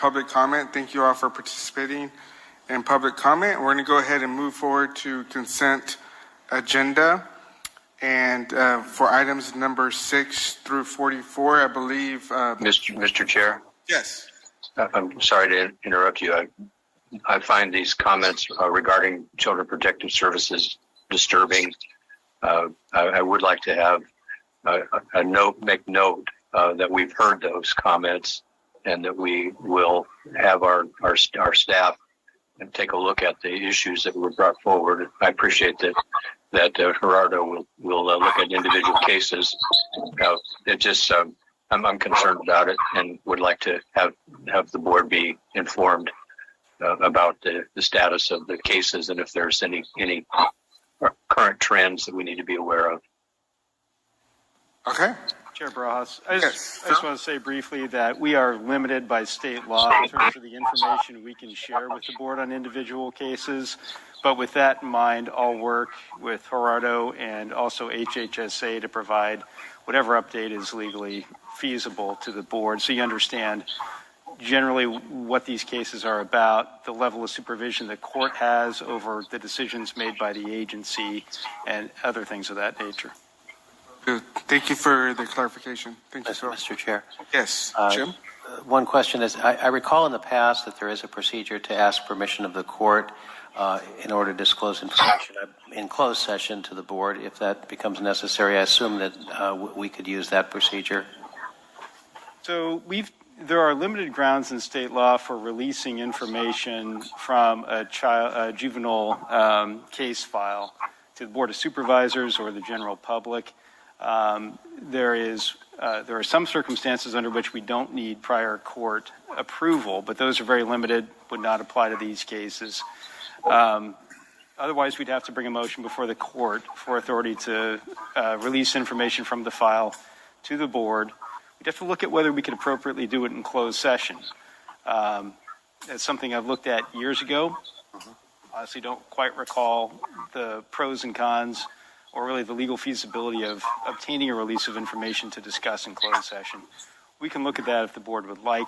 public comment. Thank you all for participating in public comment. We're going to go ahead and move forward to consent agenda. And for items number 6 through 44, I believe. Mr. Chair? Yes. I'm sorry to interrupt you. I find these comments regarding Children Protective Services disturbing. I would like to have make note that we've heard those comments and that we will have our staff and take a look at the issues that were brought forward. I appreciate that Gerardo will look at individual cases. I'm concerned about it and would like to have the board be informed about the status of the cases and if there's any current trends that we need to be aware of. Okay. Chair Barajas, I just want to say briefly that we are limited by state law in terms of the information we can share with the board on individual cases. But with that in mind, I'll work with Gerardo and also HHSA to provide whatever update is legally feasible to the board so you understand generally what these cases are about, the level of supervision the court has over the decisions made by the agency, and other things of that nature. Good. Thank you for the clarification. Thank you, sir. Mr. Chair. Yes, Jim? One question is, I recall in the past that there is a procedure to ask permission of the court in order to disclose information in closed session to the board. If that becomes necessary, I assume that we could use that procedure. So there are limited grounds in state law for releasing information from a juvenile case file to the Board of Supervisors or the general public. There are some circumstances under which we don't need prior court approval, but those are very limited, would not apply to these cases. Otherwise, we'd have to bring a motion before the court for authority to release information from the file to the board. We'd have to look at whether we could appropriately do it in closed session. That's something I've looked at years ago. Honestly, don't quite recall the pros and cons or really the legal feasibility of obtaining a release of information to discuss in closed session. We can look at that if the board would like.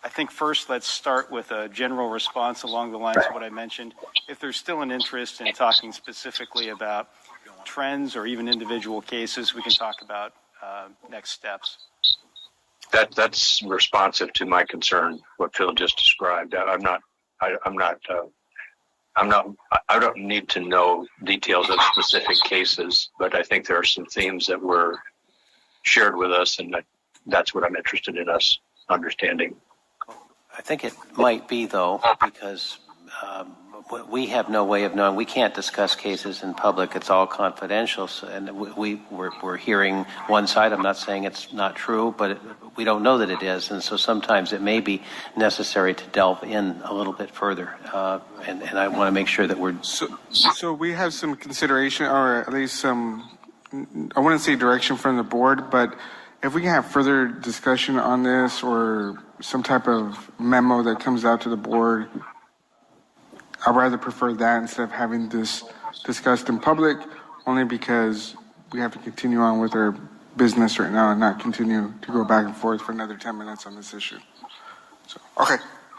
I think first let's start with a general response along the lines of what I mentioned. If there's still an interest in talking specifically about trends or even individual cases, we can talk about next steps. That's responsive to my concern, what Phil just described. I don't need to know details of specific cases, but I think there are some themes that were shared with us, and that's what I'm interested in us understanding. I think it might be, though, because we have no way of knowing. We can't discuss cases in public. It's all confidential. So, and we're hearing one side. I'm not saying it's not true, but we don't know that it is. And so sometimes it may be necessary to delve in a little bit further. And I want to make sure that we're... So we have some consideration, or at least some, I wouldn't say direction from the board, but if we can have further discussion on this or some type of memo that comes out to the board, I'd rather prefer that instead of having this discussed in public, only because we have to continue on with our business right now and not continue to go back and forth for another 10 minutes on this issue. So, okay,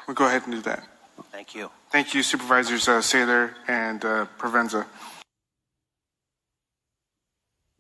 we'll go ahead and do that. Thank you. Thank you, Supervisors Saylor and Provenza.